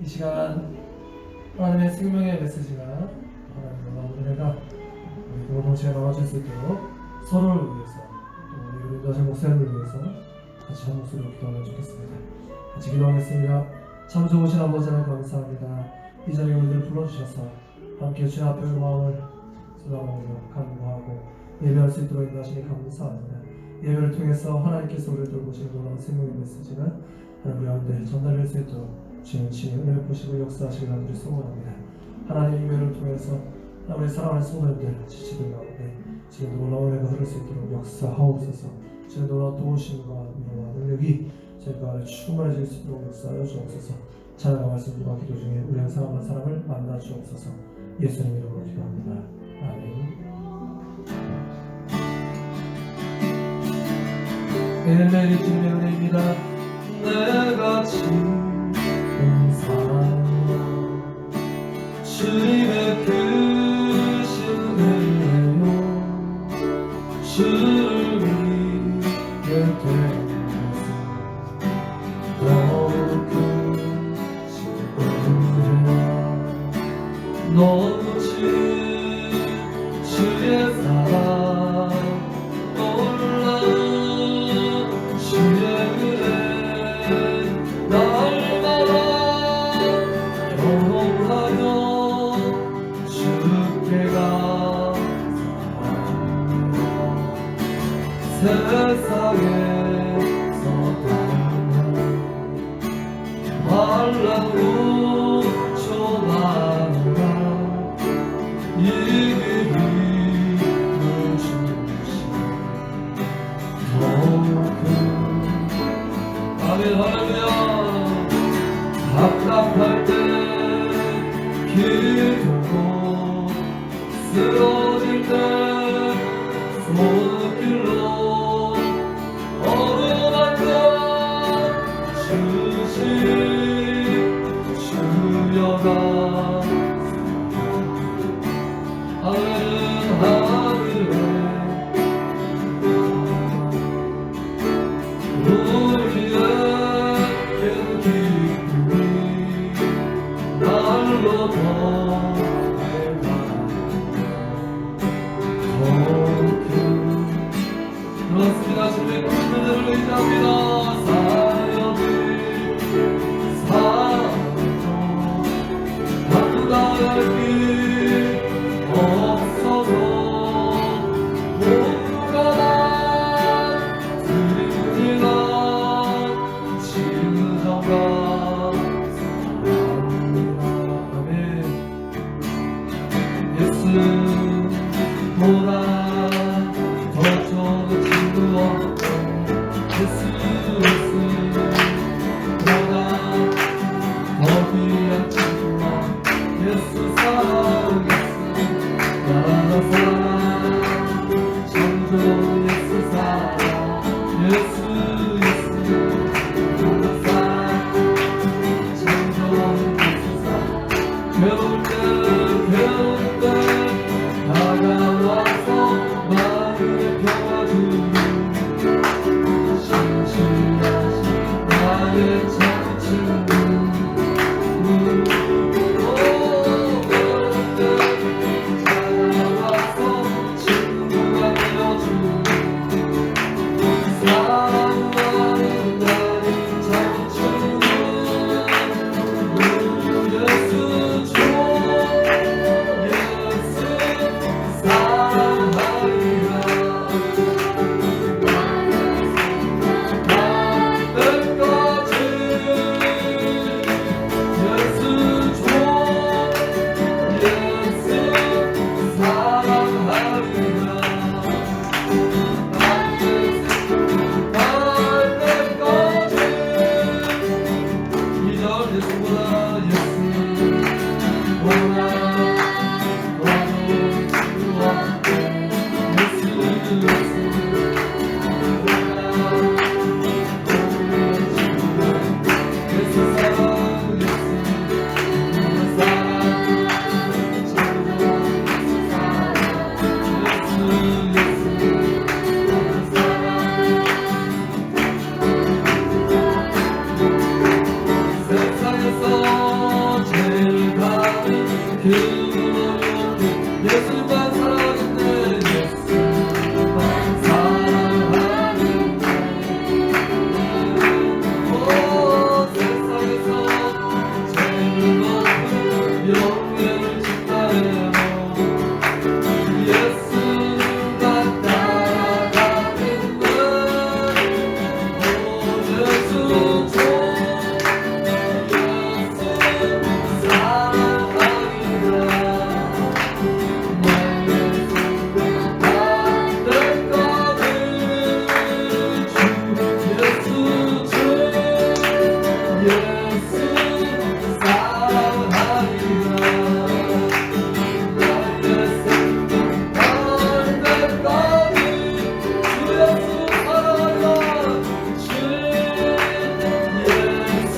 이 시간 하나님의 생명의 메시지가 하나님의 나온 은혜가 우리 공동체에 나눠질 수 있도록 서로를 위해서 또 우리 교회 목사님을 위해서 같이 한 목소리로 기도하면 좋겠습니다. 같이 기도하겠습니다. 참 좋으신 아버지 하나님 감사합니다. 이 자리에 우리들을 불러주셔서 함께 주님 앞에 마음을 쏟아부으며 간구하고 예배할 수 있도록 인도하시니 감사합니다. 예배를 통해서 하나님께서 우리를 돌보시는 놀라운 생명의 메시지가 하나님 가운데 전달될 수 있도록 주님 친히 은혜를 보시고 역사하시길 간절히 소원합니다. 하나님의 예배를 통해서 우리 사랑하는 성도님들 지치들 가운데 지금 놀라운 은혜가 흐를 수 있도록 역사하옵소서. 지금 놀라운 도우심과 위로와 능력이 저희가 안에 충만해질 수 있도록 역사하여 주옵소서. 찬양과 말씀과 기도 중에 우리 한 사람한 사람을 만나 주옵소서. 예수님 이름으로 기도합니다. 아멘. 엘레리 주님의 은혜입니다. 내가 지은 사랑 주님의 크신 은혜요 주를 위해 되어서 너무 크신 은혜야 너무 진 주의 사랑 세상에서 말라고 초나가 이 길을 주신 더욱 아멘 할렐루야. 답답할 때 기도고 쓰러질 때 손길로 주여가 하늘에 우리의 기쁨이 날로 더해가 그렇습니다. 주님의 큰 은혜를 의지합니다. 길 없어서 모두가 다 드립니다. 진정가 사랑합니다. 아멘. 예수보다 더 좋은 친구 없고 예수보다 더 귀한 친구 예수 사랑 예수 나라 사랑 참 좋은 예수 사랑 예수 나라 사랑 참 좋은 예수 사랑 괴로울 때 다가와서 마음에 평화 주는 신실하신 나의 참 친구 예수 사랑하리라. 나의 생명 닿을 때까지 주 예수 사랑하리라. 주 예수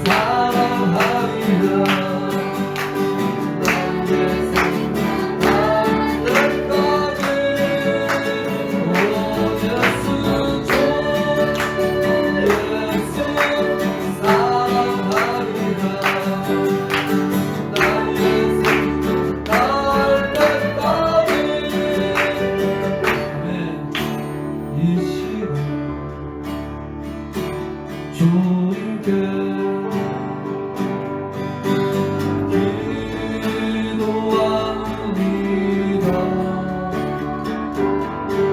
사랑하리라. 주님께 기도합니다.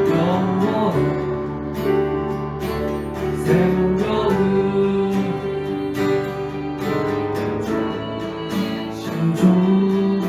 영원한 생명을 신주님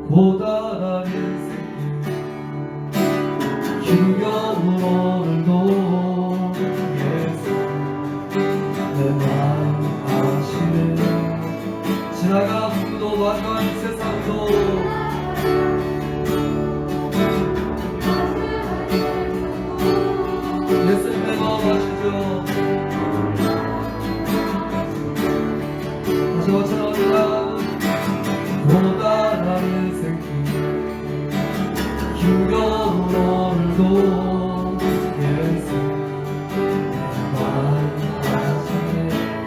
고단한 인생 힘겨운 오늘도 예수 내 마음 아시네. 지나간 꿈도 마주한 이 세상도 예수님 내 마음 아시죠. 다시 한번 찬양합니다. 고단한 인생 힘겨운 오늘도 예수 내 마음 아시네.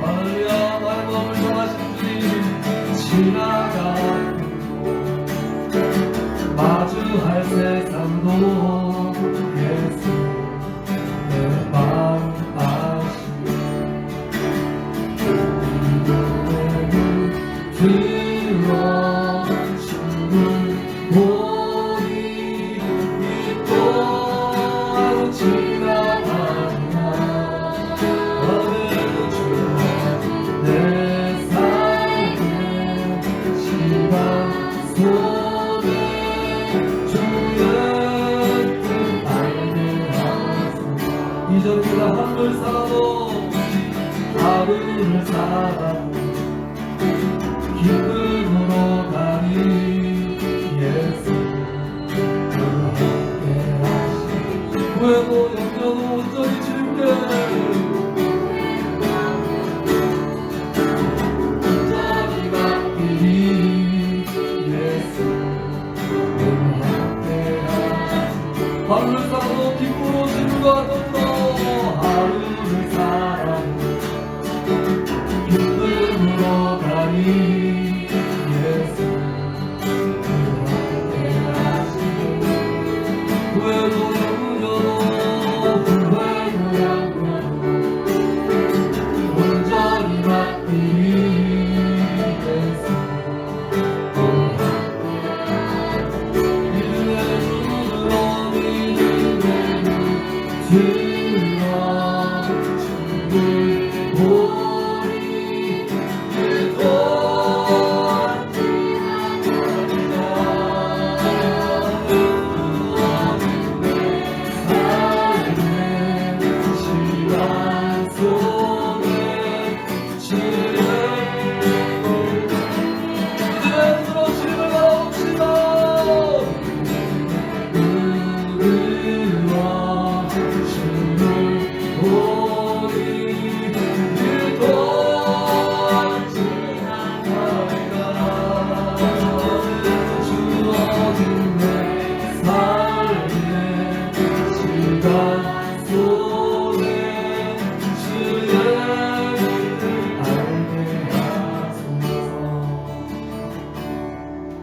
할렐루야. 나의 마음을 정하신 주님 지나가고 마주할 세상도 예수 내 마음 아시네. 들어주는 우리 또한 지나가나 어느 주 내 삶의 시간 속에 주의 뜻 알게 하소서. 이전보다 하루를 살아도 하루를 살아도 기쁨으로 가니 예수 함께 하시고 후회도 염려도 온전히 주님께 온전히 맡기니 예수 은혜하시 하루를 살아도 기쁨으로 주님과 더불어 하루를 살아 기쁨으로 가니 예수 은혜하시 후회도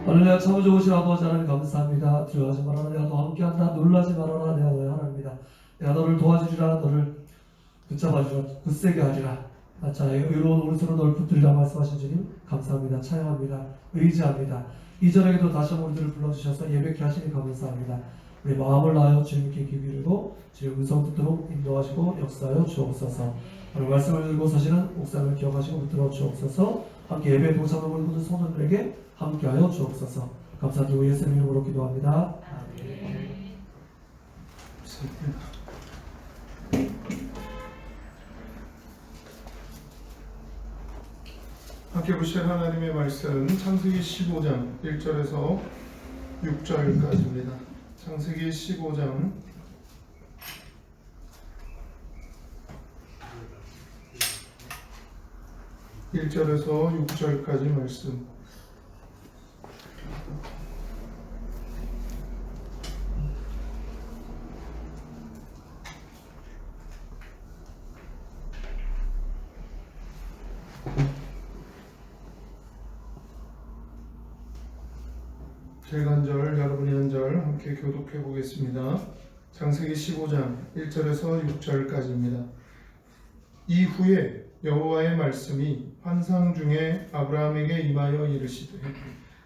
할렐루야. 참 좋으신 아버지 하나님 감사합니다. 두려워하지 말아라. 내가 너와 함께한다. 놀라지 말아라. 내가 너의 하나님이다. 내가 너를 도와주리라. 너를 붙잡아주라. 굳세게 하리라. 자, 의로운 오른손으로 너를 붙들리라 말씀하신 주님 감사합니다. 찬양합니다. 의지합니다. 이전에도 다시 한번 우리들을 불러주셔서 예배케 하시니 감사합니다. 우리 마음을 다하여 주님께 귀 기울이고 주의 음성 듣도록 인도하시고 역사하여 주옵소서. 오늘 말씀을 들고 서시는 목사님을 기억하시고 붙들어 주옵소서. 함께 예배에 동참하고 있는 모든 성도들에게 함께하여 주옵소서. 감사드리고 예수님 이름으로 기도합니다. 아멘. 함께 보실 하나님의 말씀 창세기 15장 1절에서 6절까지입니다. 창세기 15장 1절에서 6절까지 말씀. 제가 한 절, 여러분이 한 절 함께 교독해 보겠습니다. 창세기 15장 1절에서 6절까지입니다. 이후에 여호와의 말씀이 환상 중에 아브라함에게 임하여 이르시되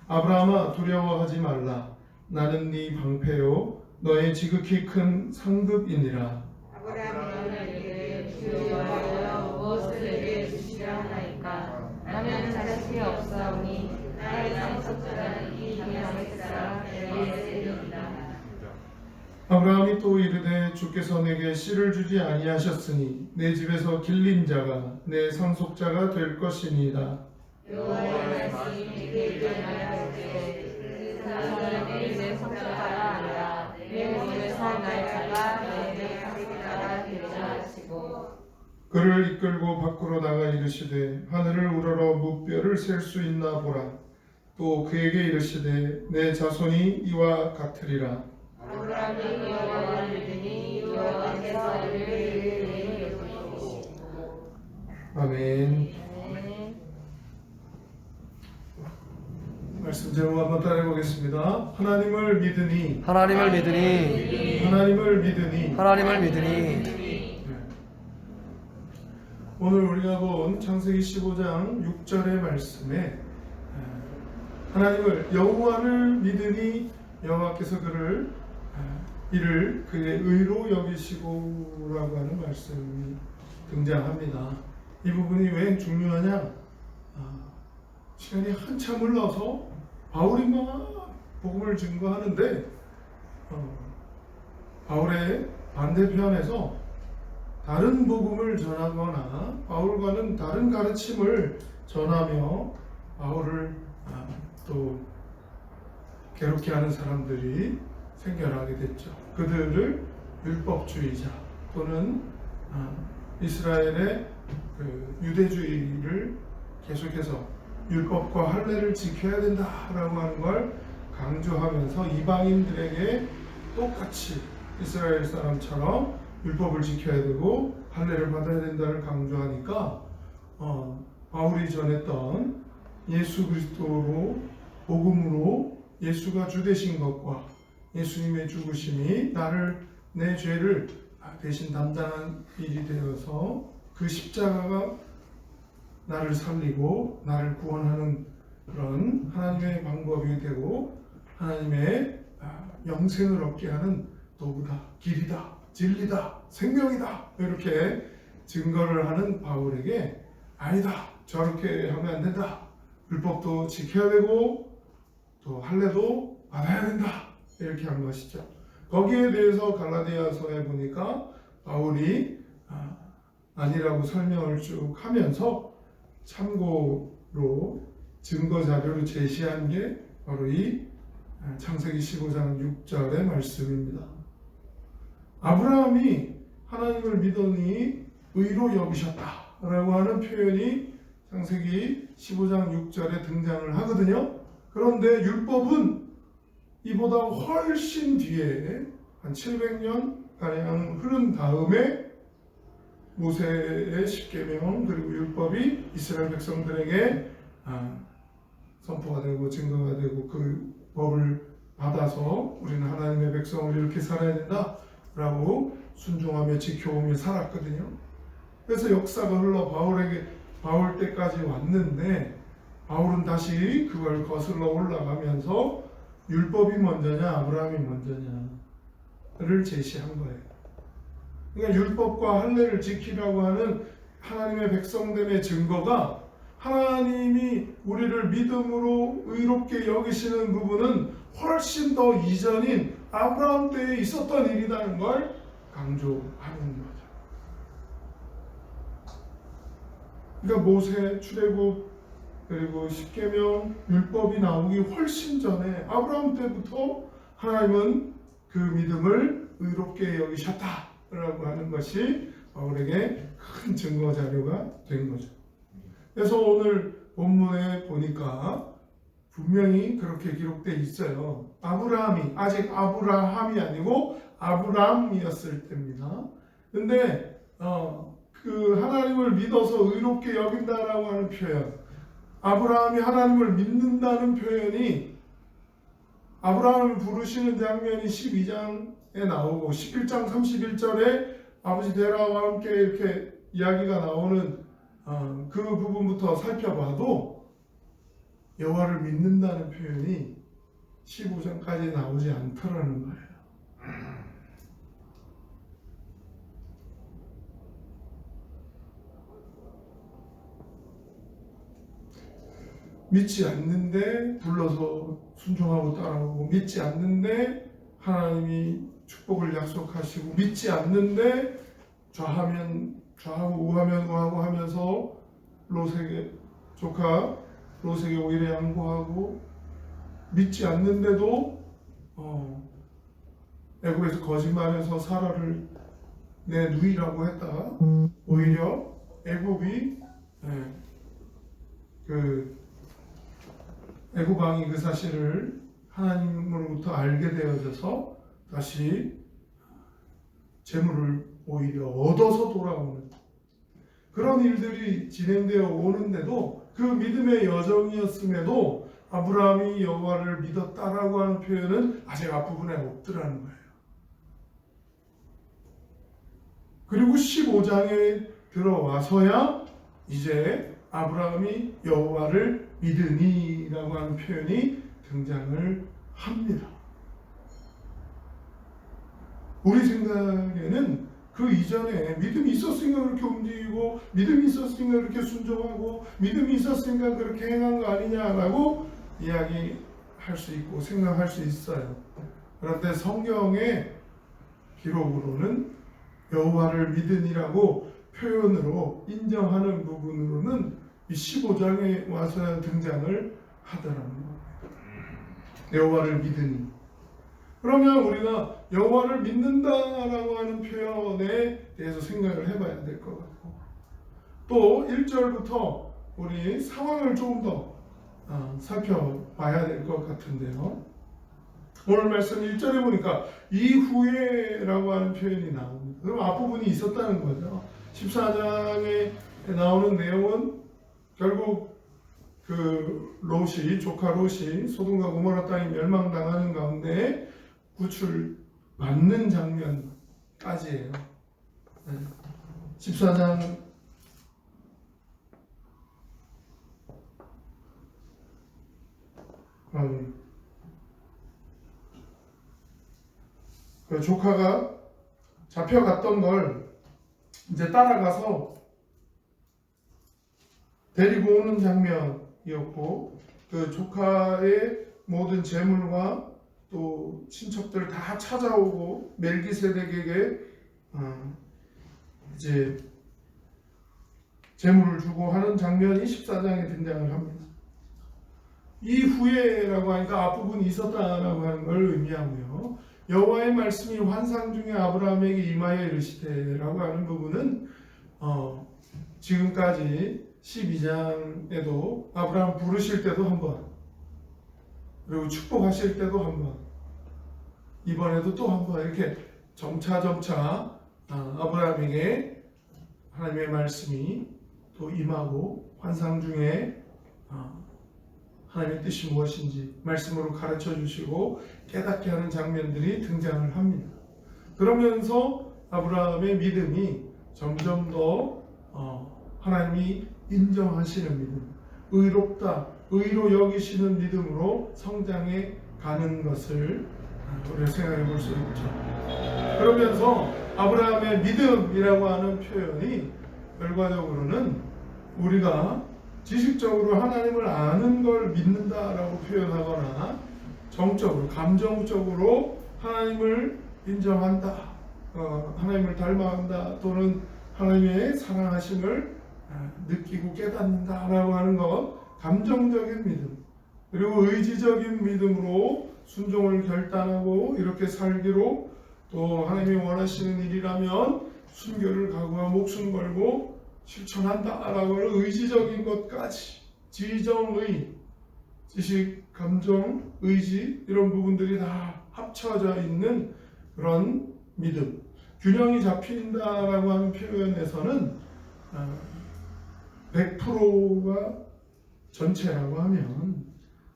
아브라함아 두려워하지 말라. 나는 네 방패요 너의 지극히 큰 상급이니라. 아브라함이 이르되 주여 여호와여 무엇을 내게 주시려 하나이까. 나는 자식이 없사오니 나의 상속자는 이 다윗 사람 엘리에셀이니라. 아브라함이 또 이르되 주께서 내게 씨를 주지 아니하셨으니 내 집에서 길린 자가 내 상속자가 될 것이니이다. 여호와의 말씀이 내게 이르하였되 그 사람이 내 상속자가 아니라 내 몸에서 날 자가 내 상속자가 되리라 하시고 그를 이끌고 밖으로 나가 이르시되 하늘을 우러러 무뼈를 셀 수 있나 보라. 또 그에게 이르시되 내 자손이 이와 같으리라. 아브라함이 여호와를 믿으니 여호와께서 이를 의인으로 여기시고. 아멘. 말씀 제목 한번 따라해 보겠습니다. 하나님을 믿으니 하나님을 믿으니 하나님을 믿으니 하나님을 믿으니. 네. 오늘 우리가 본 창세기 15장 6절의 말씀에 하나님을 여호와를 믿으니 여호와께서 그를 이를 그의 의로 여기시고라고 하는 말씀이 등장합니다. 이 부분이 왜 중요하냐? 시간이 한참 흘러서 바울이 막 복음을 증거하는데 바울의 반대편에서 다른 복음을 전하거나 바울과는 다른 가르침을 전하며 바울을 또 괴롭게 하는 사람들이 생겨나게 됐죠. 그들을 율법주의자 또는 이스라엘의 그 유대주의를 계속해서 율법과 할례를 지켜야 된다라고 하는 걸 강조하면서 이방인들에게 똑같이 이스라엘 사람처럼 율법을 지켜야 되고 할례를 받아야 된다를 강조하니까 바울이 전했던 예수 그리스도로 복음으로 예수가 주 되신 것과 예수님의 죽으심이 내 죄를 대신 담당한 일이 되어서 그 십자가가 나를 살리고 나를 구원하는 그런 하나님의 방법이 되고 하나님의 영생을 얻게 하는 도구다, 길이다, 진리다, 생명이다 이렇게 증거를 하는 바울에게 아니다, 저렇게 하면 안 된다, 율법도 지켜야 되고 또 할례도 받아야 된다 이렇게 한 것이죠. 거기에 대해서 갈라디아서에 보니까 바울이 아니라고 설명을 쭉 하면서 참고로 증거 자료로 제시한 게 바로 이 창세기 15장 6절의 말씀입니다. 아브라함이 하나님을 믿으니 의로 여기셨다라고 하는 표현이 창세기 15장 6절에 등장을 하거든요. 그런데 율법은 이보다 훨씬 뒤에 한 700년 가량 흐른 다음에 모세의 십계명 그리고 율법이 이스라엘 백성들에게 선포가 되고 증거가 되고 그 법을 받아서 우리는 하나님의 백성을 이렇게 살아야 된다라고 순종하며 지켜오며 살았거든요. 그래서 역사가 흘러 바울 때까지 왔는데 바울은 다시 그걸 거슬러 올라가면서 율법이 먼저냐 아브라함이 먼저냐를 제시한 거예요. 그러니까 율법과 할례를 지키라고 하는 하나님의 백성됨의 증거가 하나님이 우리를 믿음으로 의롭게 여기시는 부분은 훨씬 더 이전인 아브라함 때에 있었던 일이라는 걸 강조하는 거죠. 그러니까 모세, 출애굽 그리고 십계명, 율법이 나오기 훨씬 전에 아브라함 때부터 하나님은 그 믿음을 의롭게 여기셨다라고 하는 것이 바울에게 큰 증거 자료가 된 거죠. 그래서 오늘 본문에 보니까 분명히 그렇게 기록되어 있어요. 아브라함이 아직 아브라함이 아니고 아브람이었을 때입니다. 근데 그 하나님을 믿어서 의롭게 여긴다라고 하는 표현, 아브라함이 하나님을 믿는다는 표현이 아브라함을 부르시는 장면이 12장에 나오고 11장 31절에 아버지 데라와 함께 이렇게 이야기가 나오는 그 부분부터 살펴봐도 여호와를 믿는다는 표현이 15장까지 나오지 않더라는 거예요. 믿지 않는데 불러서 순종하고 따라오고, 믿지 않는데 하나님이 축복을 약속하시고, 믿지 않는데 좌하면 좌하고 우하면 우하고 하면서 롯에게 조카 롯에게 오히려 양보하고, 믿지 않는데도 애굽에서 거짓말해서 사라를 내 누이라고 했다가 오히려 애굽이 애굽 왕이 그 사실을 하나님으로부터 알게 되어져서 다시 재물을 오히려 얻어서 돌아오는 그런 일들이 진행되어 오는데도, 그 믿음의 여정이었음에도 아브라함이 여호와를 믿었다라고 하는 표현은 아직 앞부분에 없더라는 거예요. 그리고 15장에 들어와서야 이제 아브라함이 여호와를 믿으니라고 하는 표현이 등장을 합니다. 우리 생각에는 그 이전에 믿음이 있었으니까 그렇게 움직이고, 믿음이 있었으니까 그렇게 순종하고, 믿음이 있었으니까 그렇게 행한 거 아니냐라고 이야기할 수 있고 생각할 수 있어요. 그런데 성경의 기록으로는 여호와를 믿으니라고 표현으로 인정하는 부분으로는 이 15장에 와서 등장을 하더라고요. 여호와를 믿으니. 그러면 우리가 여호와를 믿는다라고 하는 표현에 대해서 생각을 해봐야 될 것 같고, 또 1절부터 우리 상황을 조금 더 살펴봐야 될 것 같은데요. 오늘 말씀 1절에 보니까 이후에라고 하는 표현이 나옵니다. 그럼 앞부분이 있었다는 거죠. 14장에 나오는 내용은 결국 그 롯이, 조카 롯이 소돔과 고모라 땅이 멸망당하는 가운데 구출받는 장면까지예요. 14장 그 조카가 잡혀갔던 걸 이제 따라가서 데리고 오는 장면이었고, 그 조카의 모든 재물과 또 친척들 다 찾아오고 멜기세덱에게 이제 재물을 주고 하는 장면이 14장에 등장을 합니다. 이후에라고 하니까 앞부분이 있었다라고 하는 걸 의미하고요. 여호와의 말씀이 환상 중에 아브라함에게 임하여 이르시되라고 하는 부분은 지금까지 12장에도 아브라함 부르실 때도 한번, 그리고 축복하실 때도 한번, 이번에도 또 한번 이렇게 점차 아브라함에게 하나님의 말씀이 또 임하고 환상 중에 하나님의 뜻이 무엇인지 말씀으로 가르쳐 주시고 깨닫게 하는 장면들이 등장을 합니다. 그러면서 아브라함의 믿음이 점점 더 하나님이 인정하시는 믿음, 의롭다, 의로 여기시는 믿음으로 성장해 가는 것을 우리가 생각해 볼 수 있죠. 그러면서 아브라함의 믿음이라고 하는 표현이 결과적으로는 우리가 지식적으로 하나님을 아는 걸 믿는다라고 표현하거나 정적으로, 감정적으로 하나님을 인정한다, 하나님을 닮아간다, 또는 하나님의 사랑하심을 느끼고 깨닫는다라고 하는 것, 감정적인 믿음, 그리고 의지적인 믿음으로 순종을 결단하고 이렇게 살기로, 또 하나님이 원하시는 일이라면 순교를 각오하고 목숨 걸고 실천한다라고 하는 의지적인 것까지, 지정의, 지식, 감정, 의지, 이런 부분들이 다 합쳐져 있는 그런 믿음, 균형이 잡힌다라고 하는 표현에서는 100%가 전체라고 하면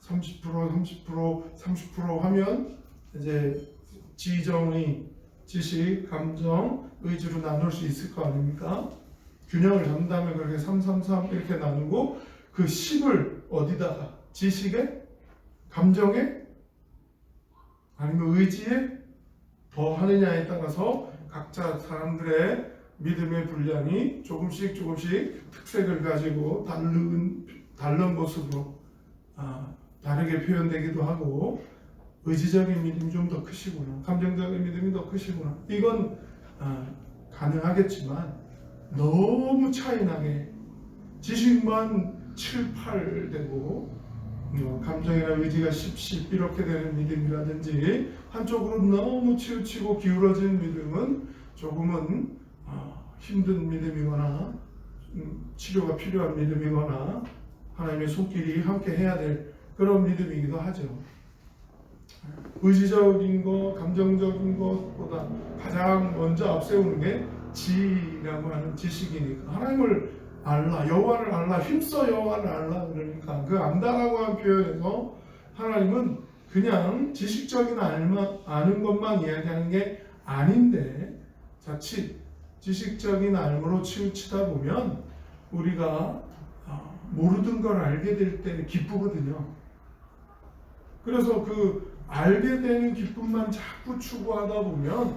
30%, 30% 하면 이제 지정의, 지식, 감정, 의지로 나눌 수 있을 거 아닙니까? 균형을 잡는다면 그렇게 333 이렇게 나누고, 그 10을 어디다가, 지식에, 감정에, 아니면 의지에 더 하느냐에 따라서 각자 사람들의 믿음의 분량이 조금씩 특색을 가지고 다른 모습으로 다르게 표현되기도 하고, 의지적인 믿음이 좀 더 크시구나, 감정적인 믿음이 더 크시구나, 이건 가능하겠지만 너무 차이나게 지식만 7, 8 되고 감정이나 의지가 10, 10 이렇게 되는 믿음이라든지, 한쪽으로 너무 치우치고 기울어진 믿음은 조금은 힘든 믿음이거나 치료가 필요한 믿음이거나 하나님의 손길이 함께 해야 될 그런 믿음이기도 하죠. 의지적인 것, 감정적인 것보다 가장 먼저 앞세우는 게 지라고 하는 지식이니까, 하나님을 알라, 여호와를 알라, 힘써 여호와를 알라, 그러니까 그 안다라고 하는 표현에서 하나님은 그냥 지식적인 아는 것만 이야기하는 게 아닌데, 자칫 지식적인 알므로 치우치다 보면 우리가 모르던 걸 알게 될 때 기쁘거든요. 그래서 그 알게 되는 기쁨만 자꾸 추구하다 보면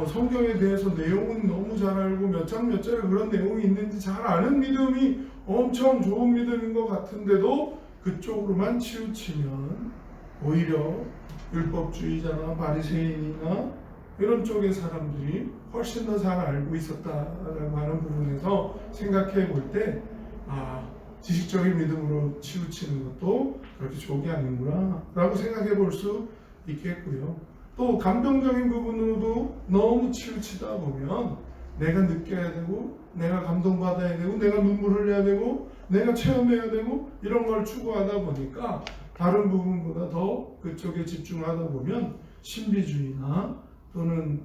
성경에 대해서 내용은 너무 잘 알고 몇 장 몇 절에 그런 내용이 있는지 잘 아는 믿음이 엄청 좋은 믿음인 것 같은데도 그쪽으로만 치우치면 오히려 율법주의자나 바리새인이나 이런 쪽의 사람들이 훨씬 더 잘 알고 있었다라고 하는 부분에서 생각해 볼 때, 지식적인 믿음으로 치우치는 것도 그렇게 좋은 게 아니구나 라고 생각해 볼 수 있겠고요. 또 감정적인 부분으로도 너무 치우치다 보면 내가 느껴야 되고 내가 감동받아야 되고 내가 눈물 흘려야 되고 내가 체험해야 되고 이런 걸 추구하다 보니까 다른 부분보다 더 그쪽에 집중하다 보면 신비주의나 또는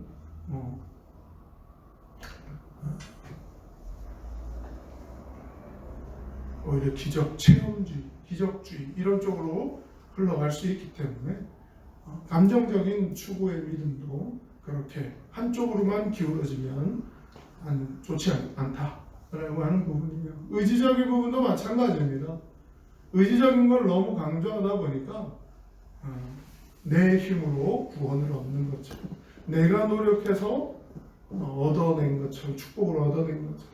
오히려 기적 체험주의, 기적주의 이런 쪽으로 흘러갈 수 있기 때문에 감정적인 추구의 믿음도 그렇게 한쪽으로만 기울어지면 좋지 않다라고 하는 부분이며, 의지적인 부분도 마찬가지입니다. 의지적인 걸 너무 강조하다 보니까 내 힘으로 구원을 얻는 것처럼, 내가 노력해서 얻어낸 것처럼, 축복을 얻어낸 것처럼,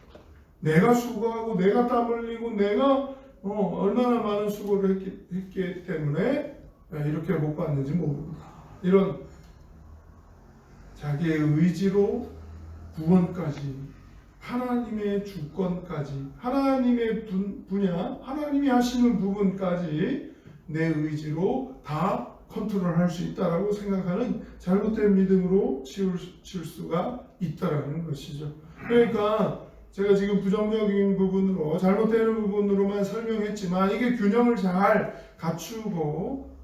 내가 수고하고 내가 땀 흘리고 내가 얼마나 많은 수고를 했기 때문에 이렇게 못 받는지 모릅니다. 이런 자기의 의지로 구원까지, 하나님의 주권까지, 하나님의 분야, 하나님이 하시는 부분까지 내 의지로 다 컨트롤할 수 있다라고 생각하는 잘못된 믿음으로 치울 수가 있다라는 것이죠. 그러니까 제가 지금 부정적인 부분으로, 잘못되는 부분으로만 설명했지만 이게 균형을 잘 갖추고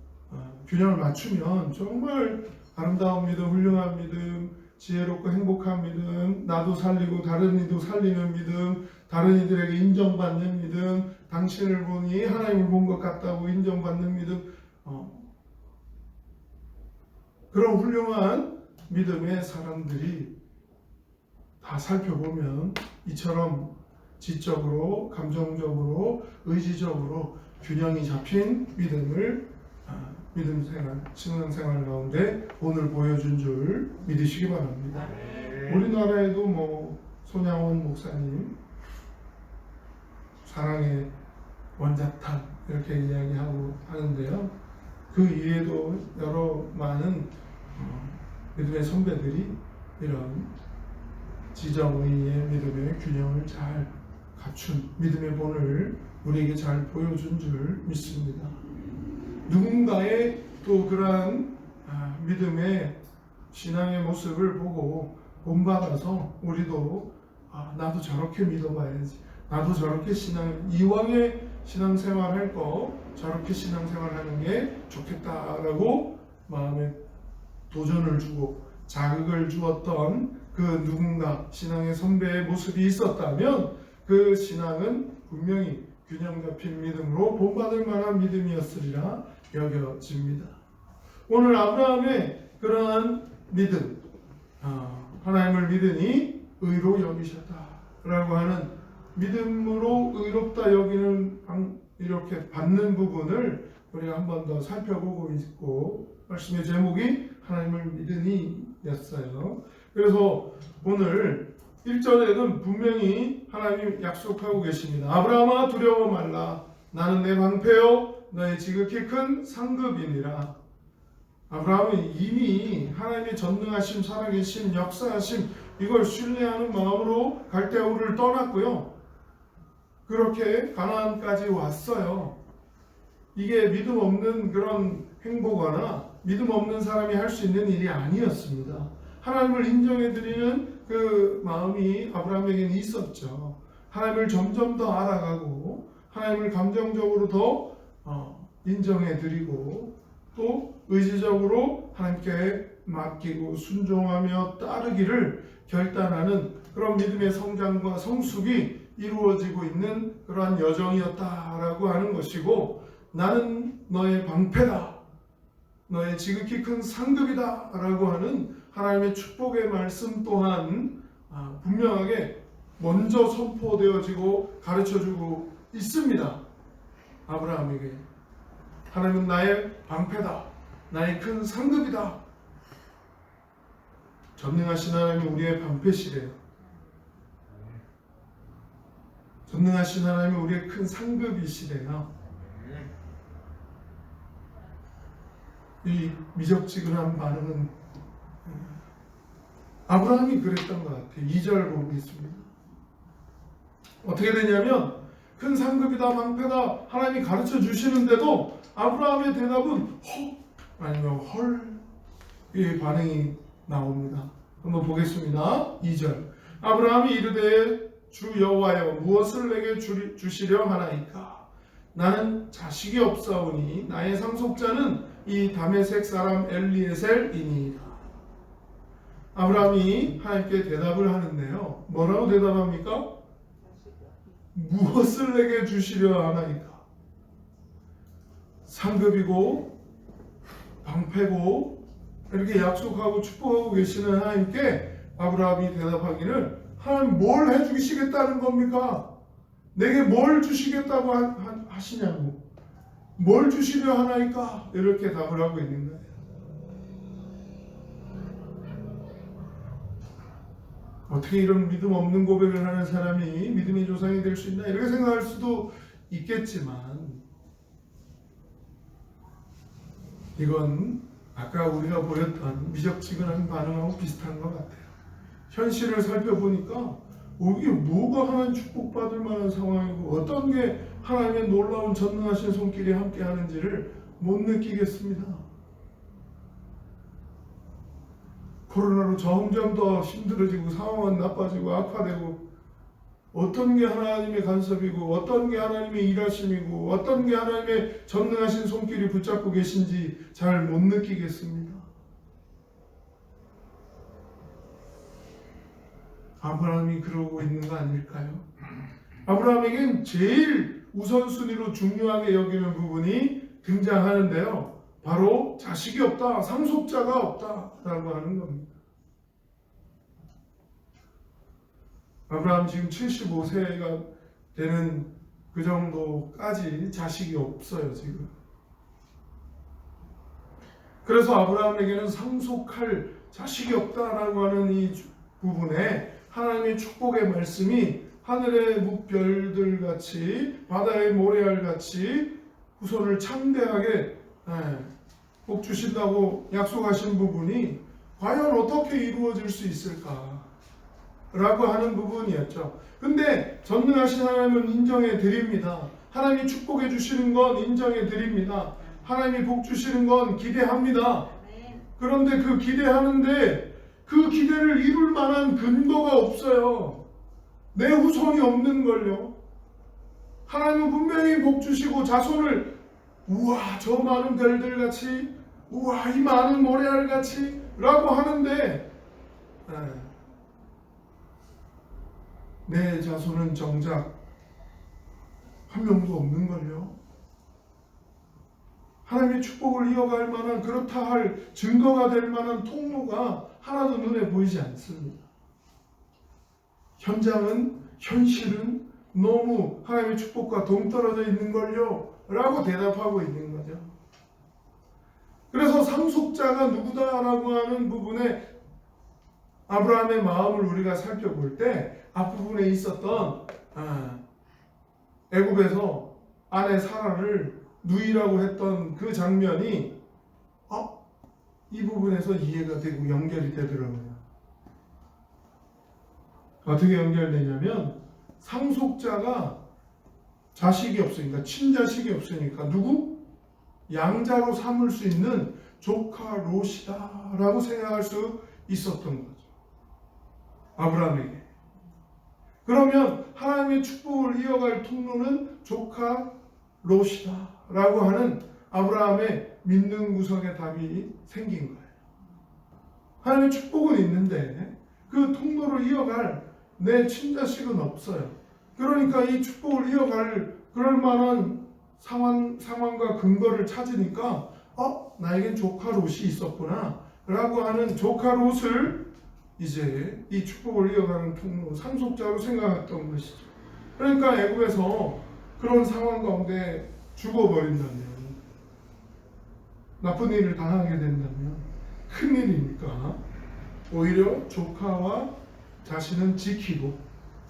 균형을 맞추면 정말 아름다운 믿음, 훌륭한 믿음, 지혜롭고 행복한 믿음, 나도 살리고 다른 이도 살리는 믿음, 다른 이들에게 인정받는 믿음, 당신을 보니 하나님을 본 것 같다고 인정받는 믿음, 그런 훌륭한 믿음의 사람들이 다 살펴보면 이처럼 지적으로, 감정적으로, 의지적으로 균형이 잡힌 믿음 생활, 신앙생활 가운데 오늘 보여준 줄 믿으시기 바랍니다. 우리나라에도 손양원 목사님 사랑의 원자탄 이렇게 이야기하고 하는데요. 그 이외에도 여러 많은 믿음의 선배들이 이런 지정의의 믿음의 균형을 잘 갖춘 믿음의 본을 우리에게 잘 보여준 줄 믿습니다. 누군가의 또 그러한 믿음의 신앙의 모습을 보고 본받아서 우리도 나도 저렇게 믿어봐야지, 나도 저렇게 이왕에 신앙생활 할 거 저렇게 신앙생활 하는 게 좋겠다라고 마음에 도전을 주고 자극을 주었던 그 누군가, 신앙의 선배의 모습이 있었다면 그 신앙은 분명히 균형 잡힌 믿음으로 본받을 만한 믿음이었으리라 여겨집니다. 오늘 아브라함의 그러한 믿음, 하나님을 믿으니 의로 여기셨다라고 하는 믿음으로 의롭다 여기는 이렇게 받는 부분을 우리가 한 번 더 살펴보고 있고, 말씀의 제목이 하나님을 믿으니 였어요. 그래서 오늘 1절에는 분명히 하나님이 약속하고 계십니다. 아브라함아 두려워 말라. 나는 내 방패요 너의 지극히 큰 상급이니라. 아브라함은 이미 하나님의 전능하심, 살아계심, 역사하심 이걸 신뢰하는 마음으로 갈대아우를 떠났고요. 그렇게 가나안까지 왔어요. 이게 믿음 없는 그런 행보거나 믿음 없는 사람이 할 수 있는 일이 아니었습니다. 하나님을 인정해드리는 그 마음이 아브라함에게는 있었죠. 하나님을 점점 더 알아가고 하나님을 감정적으로 더 인정해드리고 또 의지적으로 하나님께 맡기고 순종하며 따르기를 결단하는 그런 믿음의 성장과 성숙이 이루어지고 있는 그러한 여정이었다라고 하는 것이고, 나는 너의 방패다, 너의 지극히 큰 상급이다 라고 하는 하나님의 축복의 말씀 또한 분명하게 먼저 선포되어지고 가르쳐주고 있습니다. 아브라함에게 하나님은 나의 방패다, 나의 큰 상급이다. 전능하신 하나님이 우리의 방패시래요. 전능하신 하나님이 우리의 큰 상급이시래요. 이 미적지근한 반응은 아브라함이 그랬던 것 같아요. 2절 보고 있습니다. 어떻게 되냐면 큰 상급이다, 방패다 하나님이 가르쳐 주시는데도 아브라함의 대답은 아니면 헐 이 반응이 나옵니다. 한번 보겠습니다. 2절. 아브라함이 이르되 주 여호와여 무엇을 내게 주시려 하나이까? 나는 자식이 없사오니 나의 상속자는 이 다메섹 사람 엘리에셀이니이다. 아브라함이 하나님께 대답을 하는데요. 뭐라고 대답합니까? 무엇을 내게 주시려 하나이까? 상급이고 방패고 이렇게 약속하고 축복하고 계시는 하나님께 아브라함이 대답하기를 하나님 뭘 해주시겠다는 겁니까? 내게 뭘 주시겠다고 하시냐고, 뭘 주시려 하나이까? 이렇게 답을 하고 있는 거예요. 어떻게 이런 믿음 없는 고백을 하는 사람이 믿음의 조상이 될 수 있나 이렇게 생각할 수도 있겠지만, 이건 아까 우리가 보였던 미적지근한 반응하고 비슷한 것 같아요. 현실을 살펴보니까 이게 뭐가 하나님 축복받을 만한 상황이고 어떤 게 하나님의 놀라운 전능하신 손길이 함께 하는지를 못 느끼겠습니다. 코로나로 점점 더 힘들어지고 상황은 나빠지고 악화되고, 어떤 게 하나님의 간섭이고 어떤 게 하나님의 일하심이고 어떤 게 하나님의 전능하신 손길이 붙잡고 계신지 잘 못 느끼겠습니다. 아브라함이 그러고 있는 거 아닐까요? 아브라함에겐 제일 우선순위로 중요하게 여기는 부분이 등장하는데요. 바로 자식이 없다, 상속자가 없다라고 하는 겁니다. 아브라함 지금 75세가 되는 그 정도까지 자식이 없어요, 지금. 그래서 아브라함에게는 상속할 자식이 없다라고 하는 이 부분에 하나님의 축복의 말씀이 하늘의 묵별들 같이 바다의 모래알 같이 후손을 창대하게 복 주신다고 약속하신 부분이 과연 어떻게 이루어질 수 있을까? 라고 하는 부분이었죠. 근데 전능하신 하나님은 인정해 드립니다. 하나님이 축복해 주시는 건 인정해 드립니다. 하나님이 복 주시는 건 기대합니다. 그런데 그 기대하는데 그 기대를 이룰 만한 근거가 없어요. 내 후손이 없는 걸요. 하나님은 분명히 복 주시고 자손을 우와 저 많은 별들 같이, 우와 이 많은 모래알 같이 라고 하는데 내 자손은 정작 한 명도 없는 걸요. 하나님의 축복을 이어갈 만한, 그렇다 할 증거가 될 만한 통로가 하나도 눈에 보이지 않습니다. 현실은 너무 하나님의 축복과 동떨어져 있는 걸요 라고 대답하고 있는 거죠. 그래서 상속자가 누구다라고 하는 부분에 아브라함의 마음을 우리가 살펴볼 때 앞부분에 있었던 애굽에서 아내 사라를 누이라고 했던 그 장면이 이 부분에서 이해가 되고 연결이 되더라고요. 어떻게 연결되냐면 상속자가 자식이 없으니까, 친자식이 없으니까 누구? 양자로 삼을 수 있는 조카 롯이다 라고 생각할 수 있었던 거죠. 아브라함에게. 그러면 하나님의 축복을 이어갈 통로는 조카 롯이다 라고 하는 아브라함의 믿는 구석의 답이 생긴 거예요. 하나님의 축복은 있는데 그 통로를 이어갈 내 친자식은 없어요. 그러니까 이 축복을 이어갈 그럴 만한 상황과 근거를 찾으니까 나에겐 조카 롯이 있었구나 라고 하는 조카 롯을 이제 이 축복을 이어가는 통로, 상속자로 생각했던 것이죠. 그러니까 애굽에서 그런 상황 가운데 죽어버린다면, 나쁜 일을 당하게 된다면 큰일이니까 오히려 조카와 자신은 지키고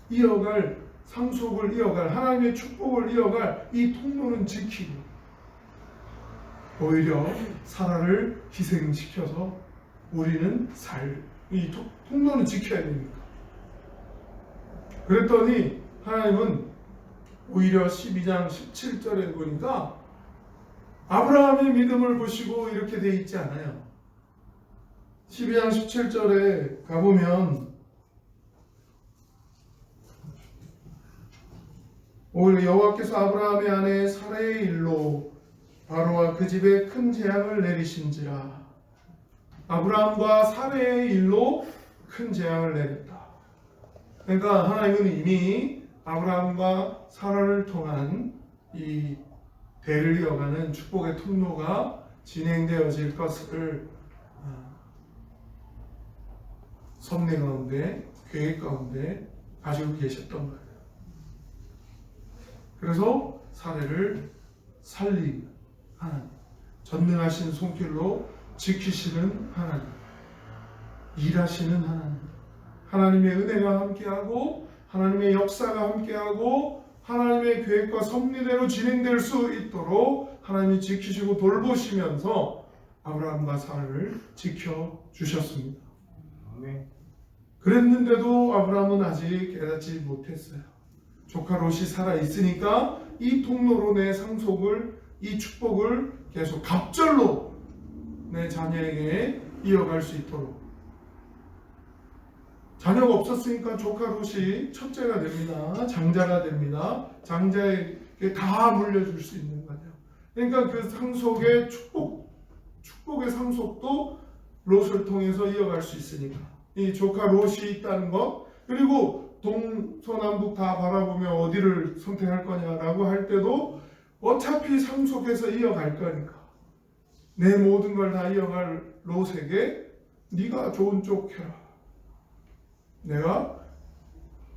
이어갈, 상속을 이어갈, 하나님의 축복을 이어갈 이 통로는 지키고 오히려 사라를 희생시켜서 우리는 이 통로는 지켜야 되니까. 그랬더니 하나님은 오히려 12장 17절에 보니까 아브라함의 믿음을 보시고 이렇게 돼 있지 않아요. 12장 17절에 가보면 오히려 여호와께서 아브라함의 아내 사라의 일로 바로와 그 집에 큰 재앙을 내리신지라. 아브라함과 사라의 일로 큰 재앙을 내렸다. 그러니까 하나님은 이미 아브라함과 사라를 통한 이 대를 이어가는 축복의 통로가 진행되어질 것을 섭리 가운데, 계획 가운데 가지고 계셨던 거예요. 그래서 사례를 살리는 하나님, 전능하신 손길로 지키시는 하나님, 일하시는 하나님, 하나님의 은혜가 함께하고 하나님의 역사가 함께하고 하나님의 계획과 섭리대로 진행될 수 있도록 하나님이 지키시고 돌보시면서 아브라함과 사라를 지켜주셨습니다. 그랬는데도 아브라함은 아직 깨닫지 못했어요. 조카 롯이 살아 있으니까 이 통로로 내 상속을, 이 축복을 계속 갑절로 내 자녀에게 이어갈 수 있도록. 자녀가 없었으니까 조카 롯이 첫째가 됩니다. 장자가 됩니다. 장자에게 다 물려줄 수 있는 거죠. 그러니까 그 상속의 축복의 상속도 롯을 통해서 이어갈 수 있으니까. 이 조카 롯이 있다는 것, 그리고 동서남북 다 바라보며 어디를 선택할 거냐라고 할 때도 어차피 상속해서 이어갈 거니까 내 모든 걸 다 이어갈 롯에게 네가 좋은 쪽 해라. 내가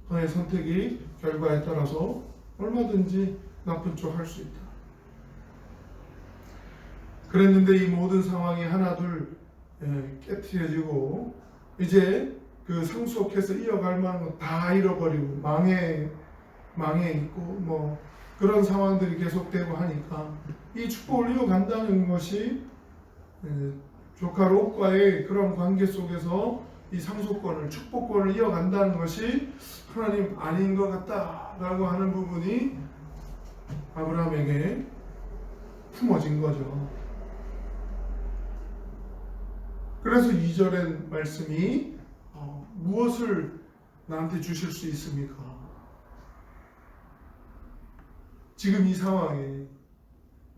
너의 선택이 결과에 따라서 얼마든지 나쁜 쪽 할 수 있다. 그랬는데 이 모든 상황이 하나둘 깨트려지고 이제 그 상속해서 이어갈 만한 거 다 잃어버리고 망해 있고 뭐 그런 상황들이 계속되고 하니까 이 축복을 이어간다는 것이 조카 롯과의 그런 관계 속에서 이 상속권을, 축복권을 이어간다는 것이 하나님 아닌 것 같다라고 하는 부분이 아브라함에게 품어진 거죠. 그래서 2절의 말씀이 무엇을 나한테 주실 수 있습니까? 지금 이 상황에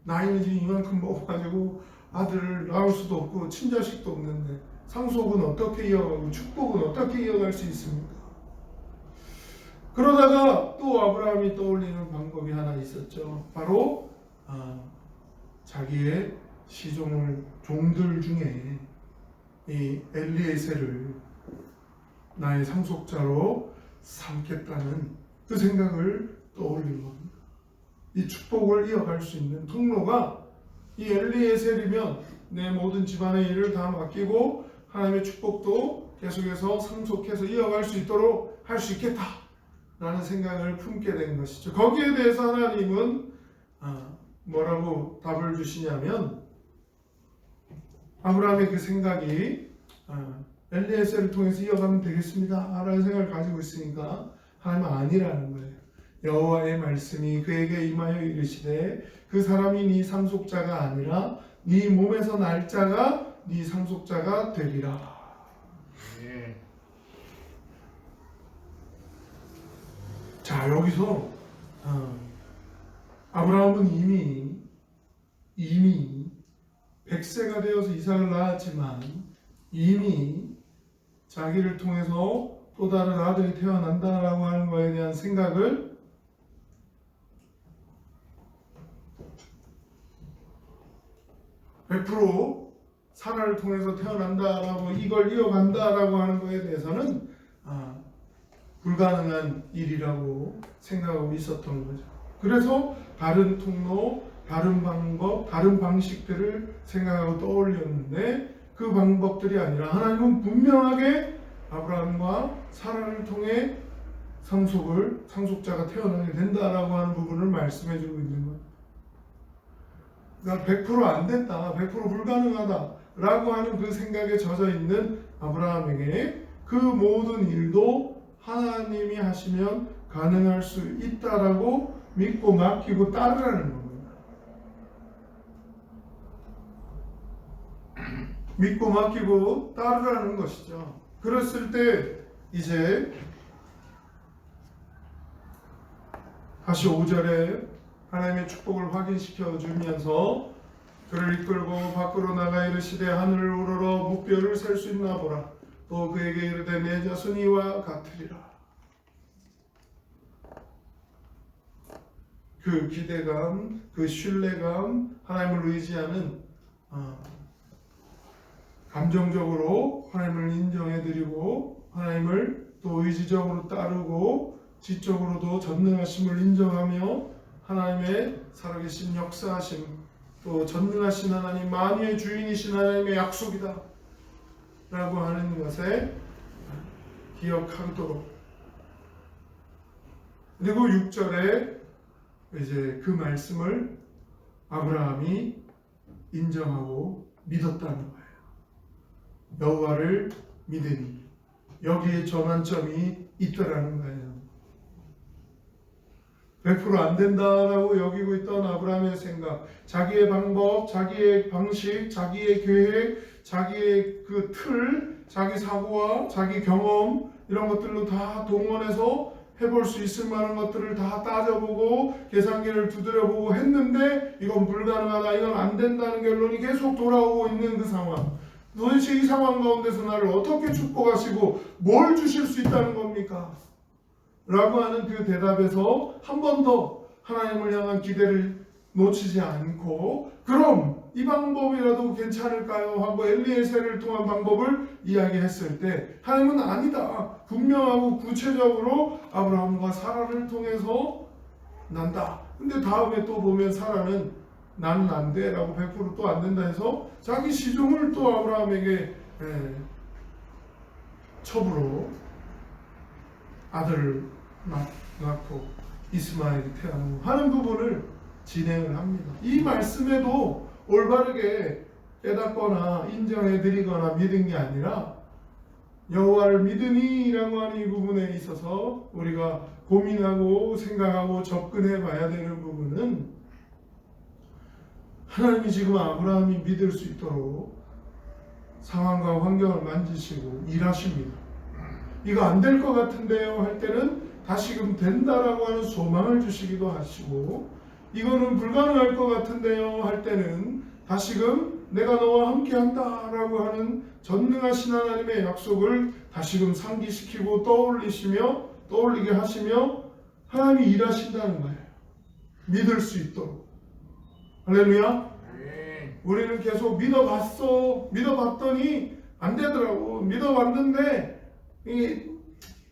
나이는 지금 이만큼 먹어가지고 아들을 낳을 수도 없고 친자식도 없는데 상속은 어떻게 이어가고 축복은 어떻게 이어갈 수 있습니까? 그러다가 또 아브라함이 떠올리는 방법이 하나 있었죠. 바로 자기의 종들 중에 이 엘리에셀을 나의 상속자로 삼겠다는 그 생각을 떠올린 겁니다. 이 축복을 이어갈 수 있는 통로가 이 엘리에셀이면 내 모든 집안의 일을 다 맡기고 하나님의 축복도 계속해서 상속해서 이어갈 수 있도록 할 수 있겠다라는 생각을 품게 된 것이죠. 거기에 대해서 하나님은 뭐라고 답을 주시냐면 아브라함의 그 생각이 엘리에셀을 통해서 이어가면 되겠습니다 라는 생각을 가지고 있으니까 하나님은 아니라는 거예요. 여호와의 말씀이 그에게 임하여 이르시되 그 사람이 네 상속자가 아니라 네 몸에서 날 자가 네 상속자가 되리라. 자, 여기서 아브라함은 이미 100세가 되어서 이삭을 낳았지만 이미 자기를 통해서 또 다른 아들이 태어난다라고 하는 것에 대한 생각을 100% 사라를 통해서 태어난다라고 이걸 이어간다라고 하는 것에 대해서는 불가능한 일이라고 생각하고 있었던 거죠. 그래서 다른 통로, 다른 방법, 다른 방식들을 생각하고 떠올렸는데 그 방법들이 아니라 하나님은 분명하게 아브라함과 사라를 통해 상속자가 태어나게 된다라고 하는 부분을 말씀해주고 있는 거예요. 그러니까 100%안 됐다, 100% 불가능하다라고 하는 그 생각에 젖어 있는 아브라함에게 그 모든 일도 하나님이 하시면 가능할 수 있다라고 믿고 맡기고 따르라는 겁니다. 믿고 맡기고 따르라는 것이죠. 그랬을 때 이제 다시 5절에 하나님의 축복을 확인시켜 주면서 그를 이끌고 밖으로 나가 이르시되 하늘을 우러러 무뼈를 셀 수 있나 보라. 또 그에게 이르되 내 자손 이와 같으리라. 그 기대감, 그 신뢰감, 하나님을 의지하는 감정적으로 하나님을 인정해드리고 하나님을 또 의지적으로 따르고 지적으로도 전능하심을 인정하며 하나님의 살아계신 역사하심, 또 전능하신 하나님, 만유의 주인이신 하나님의 약속이다 라고 하는 것에 기억하도록. 그리고 6절에 이제 그 말씀을 아브라함이 인정하고 믿었다는 거예요. 여호와를 믿으니 여기에 전환점이 있더라는 거예요. 100% 안 된다라고 여기고 있던 아브라함의 생각, 자기의 방법, 자기의 방식, 자기의 계획, 자기의 그 틀, 자기 사고와 자기 경험 이런 것들로 다 동원해서 해볼 수 있을 만한 것들을 다 따져보고 계산기를 두드려보고 했는데 이건 불가능하다, 이건 안 된다는 결론이 계속 돌아오고 있는 그 상황. 도대체 이 상황 가운데서 나를 어떻게 축복하시고 뭘 주실 수 있다는 겁니까? 라고 하는 그 대답에서 한 번 더 하나님을 향한 기대를 놓치지 않고 그럼 이 방법이라도 괜찮을까요? 하고 엘리에셀을 통한 방법을 이야기했을 때 하나님은 아니다. 분명하고 구체적으로 아브라함과 사라를 통해서 난다. 근데 다음에 또 보면 사라는 나는 안 돼 라고 100% 또 안 된다 해서 자기 시종을 또 아브라함에게 첩으로 아들을 낳고 이스마엘이 태어나고 하는 부분을 진행을 합니다. 이 말씀에도 올바르게 깨닫거나 인정해드리거나 믿은 게 아니라 여호와를 믿으니 라고 하는 이 부분에 있어서 우리가 고민하고 생각하고 접근해 봐야 되는 부분은 하나님이 지금 아브라함이 믿을 수 있도록 상황과 환경을 만지시고 일하십니다. 이거 안 될 것 같은데요 할 때는 다시금 된다라고 하는 소망을 주시기도 하시고 이거는 불가능할 것 같은데요 할 때는 다시금 내가 너와 함께 한다라고 하는 전능하신 하나님의 약속을 다시금 상기시키고 떠올리게 하시며 하나님이 일하신다는 거예요. 믿을 수 있도록. 할렐루야. 우리는 계속 믿어봤더니 안 되더라고. 믿어봤는데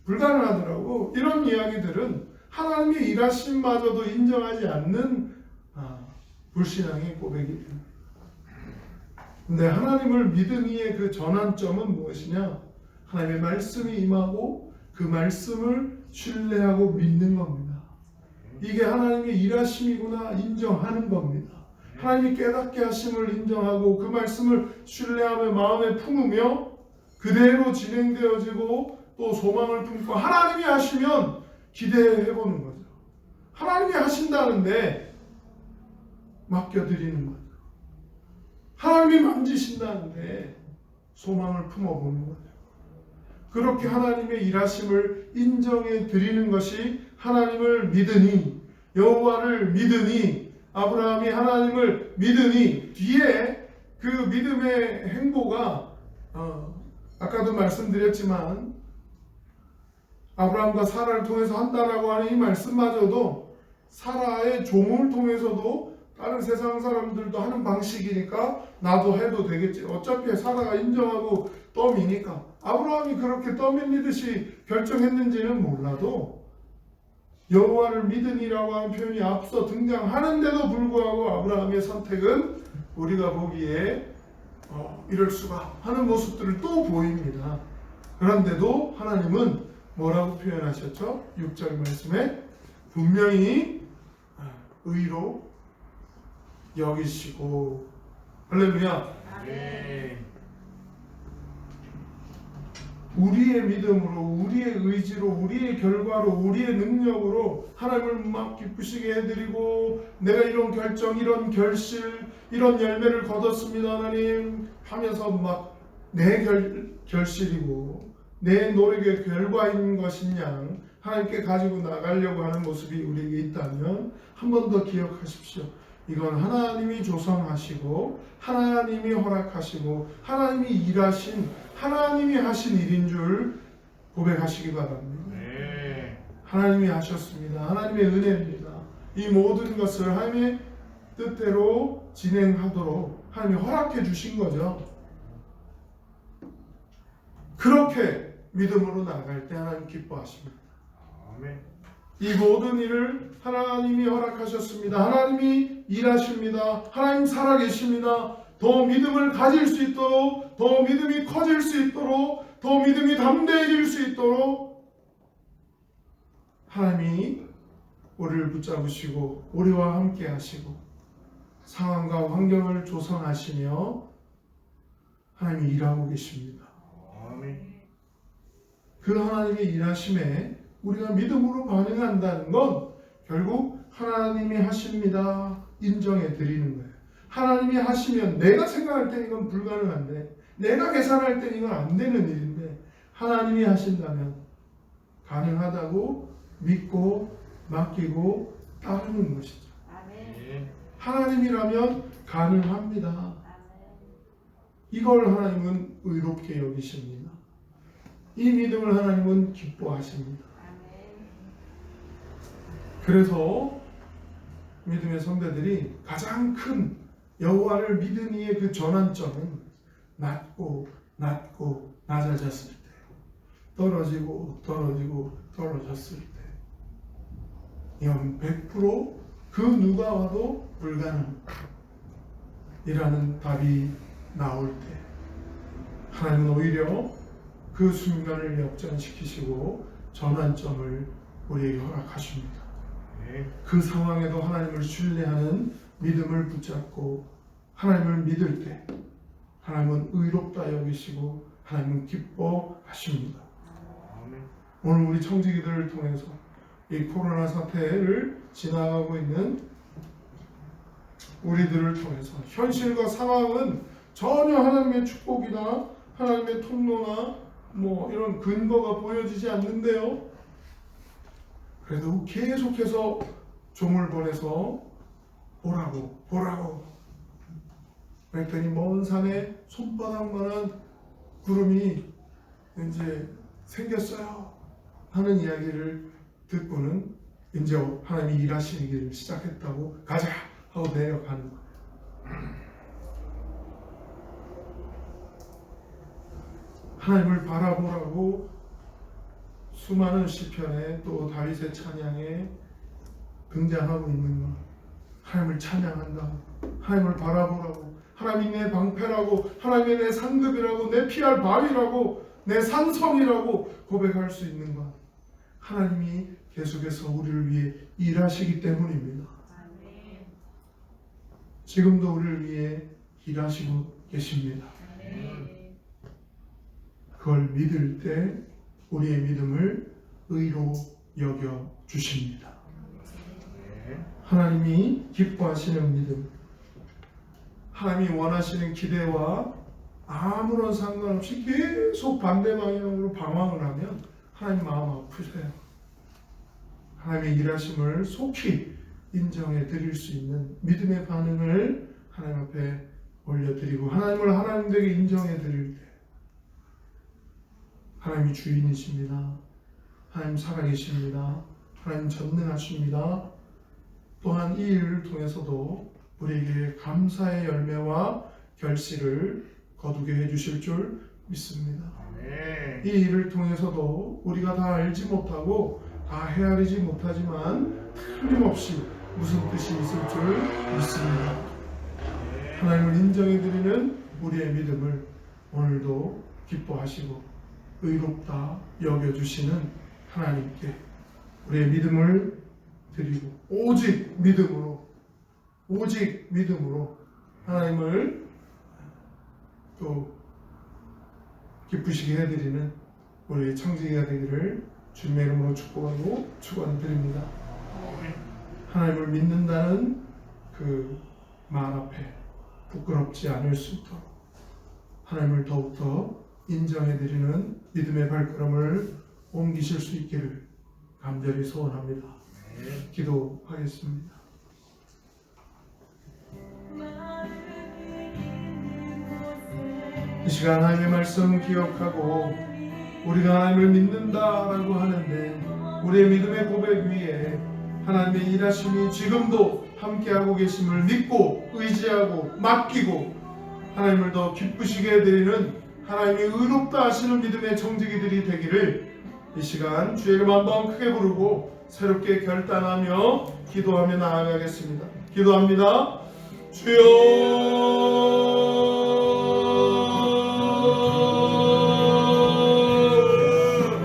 불가능하더라고. 이런 이야기들은 하나님의 일하심마저도 인정하지 않는 불신앙의 고백이에요. 근데 하나님을 믿으니의 그 전환점은 무엇이냐? 하나님의 말씀이 임하고 그 말씀을 신뢰하고 믿는 겁니다. 이게 하나님의 일하심이구나 인정하는 겁니다. 하나님이 깨닫게 하심을 인정하고 그 말씀을 신뢰하며 마음에 품으며 그대로 진행되어지고 또 소망을 품고 하나님이 하시면 기대해보는 거죠. 하나님이 하신다는데 맡겨드리는 거죠. 하나님이 만지신다는데 소망을 품어보는 거죠. 그렇게 하나님의 일하심을 인정해 드리는 것이 하나님을 믿으니 여호와를 믿으니 아브라함이 하나님을 믿으니 뒤에 그 믿음의 행보가 아까도 말씀드렸지만 아브라함과 사라를 통해서 한다라고 하는 이 말씀마저도 사라의 종을 통해서도 다른 세상 사람들도 하는 방식이니까 나도 해도 되겠지. 어차피 사라가 인정하고 떠미니까. 아브라함이 그렇게 떠밀리듯이 결정했는지는 몰라도 여호와를 믿으니라고 하는 표현이 앞서 등장하는데도 불구하고 아브라함의 선택은 우리가 보기에 이럴 수가 하는 모습들을 또 보입니다. 그런데도 하나님은 뭐라고 표현하셨죠? 6절 말씀에 분명히 의로 여기시고. 할렐루야. 우리의 믿음으로, 우리의 의지로, 우리의 결과로, 우리의 능력으로 하나님을 막 기쁘시게 해드리고 내가 이런 결정, 이런 결실, 이런 열매를 거뒀습니다 하나님 하면서 막 내 결실이고 내 노력의 결과인 것인 양 하나님께 가지고 나가려고 하는 모습이 우리에게 있다면 한 번 더 기억하십시오. 이건 하나님이 조성하시고 하나님이 허락하시고 하나님이 일하신 하나님이 하신 일인 줄 고백하시기 바랍니다. 하나님이 하셨습니다. 하나님의 은혜입니다. 이 모든 것을 하나님의 뜻대로 진행하도록 하나님이 허락해 주신 거죠. 그렇게 믿음으로 나갈 때 하나님 기뻐하십니다. 이 모든 일을 하나님이 허락하셨습니다. 하나님이 일하십니다. 하나님 살아계십니다. 더 믿음을 가질 수 있도록, 더 믿음이 커질 수 있도록, 더 믿음이 담대해질 수 있도록 하나님이 우리를 붙잡으시고 우리와 함께 하시고 상황과 환경을 조성하시며 하나님이 일하고 계십니다. 그 하나님의 일하심에 우리가 믿음으로 반응한다는 건 결국 하나님이 하십니다 인정해 드리는 거예요. 하나님이 하시면 내가 생각할 때 이건 불가능한데, 내가 계산할 때 이건 안 되는 일인데 하나님이 하신다면 가능하다고 믿고 맡기고 따르는 것이죠. 하나님이라면 가능합니다. 이걸 하나님은 의롭게 여기십니다. 이 믿음을 하나님은 기뻐하십니다. 그래서 믿음의 선배들이 가장 큰 여호와를 믿으니의 그 전환점은 낮고 낮아졌을 때, 떨어지고 떨어졌을 때, 이건 100% 그 누가 와도 불가능이라는 답이 나올 때 하나님은 오히려 그 순간을 역전시키시고 전환점을 우리에게 허락하십니다. 그 상황에도 하나님을 신뢰하는 믿음을 붙잡고 하나님을 믿을 때 하나님은 의롭다 여기시고 하나님은 기뻐하십니다. 오늘 우리 청지기들을 통해서 이 코로나 사태를 지나가고 있는 우리들을 통해서 현실과 상황은 전혀 하나님의 축복이나 하나님의 통로나 뭐 이런 근거가 보여지지 않는데요. 그래도 계속해서 종을 보내서 보라고 그랬더니 먼 산에 손바닥만한 구름이 이제 생겼어요 하는 이야기를 듣고는 이제 하나님이 일하시는 길을 시작했다고 가자 하고 내려가는 거예요. 하나님을 바라보라고 수많은 시편에 또 다윗의 찬양에 등장하고 있는 것. 하나님을 찬양한다. 하나님을 바라보라고. 하나님이 내 방패라고, 하나님이 내 상급이라고, 내 피할 바위라고, 내 산성이라고 고백할 수 있는 것. 하나님이 계속해서 우리를 위해 일하시기 때문입니다. 지금도 우리를 위해 일하시고 계십니다. 그걸 믿을 때 우리의 믿음을 의로 여겨 주십니다. 하나님이 기뻐하시는 믿음, 하나님이 원하시는 기대와 아무런 상관없이 계속 반대 방향으로 방황을 하면 하나님 마음 아프세요. 하나님의 일하심을 속히 인정해 드릴 수 있는 믿음의 반응을 하나님 앞에 올려드리고 하나님을 하나님에게 인정해 드릴 때 하나님이 주인이십니다. 하나님 살아계십니다. 하나님 전능하십니다. 또한 이 일을 통해서도 우리에게 감사의 열매와 결실을 거두게 해주실 줄 믿습니다. 이 일을 통해서도 우리가 다 알지 못하고 다 헤아리지 못하지만 틀림없이 무슨 뜻이 있을 줄 믿습니다. 하나님을 인정해드리는 우리의 믿음을 오늘도 기뻐하시고 의롭다 여겨주시는 하나님께 우리의 믿음을 드리고 오직 믿음으로 하나님을 또 기쁘시게 해드리는 우리의 청지기가 되기를 주님의 이름으로 축복하고 축원드립니다. 하나님을 믿는다는 그 말 앞에 부끄럽지 않을 수 있도록 하나님을 더욱더 인정해드리는 믿음의 발걸음을 옮기실 수 있기를 간절히 소원합니다. 기도하겠습니다. 이 시간 하나님의 말씀 기억하고 우리가 하나님을 믿는다라고 하는데 우리의 믿음의 고백 위에 하나님의 일하심이 지금도 함께하고 계심을 믿고 의지하고 맡기고 하나님을 더 기쁘시게 해드리는 하나님이 의롭다 하시는 믿음의 정직이들이 되기를 이 시간 주의 이름 한번 크게 부르고 새롭게 결단하며 기도하며 나아가겠습니다. 기도합니다. 주여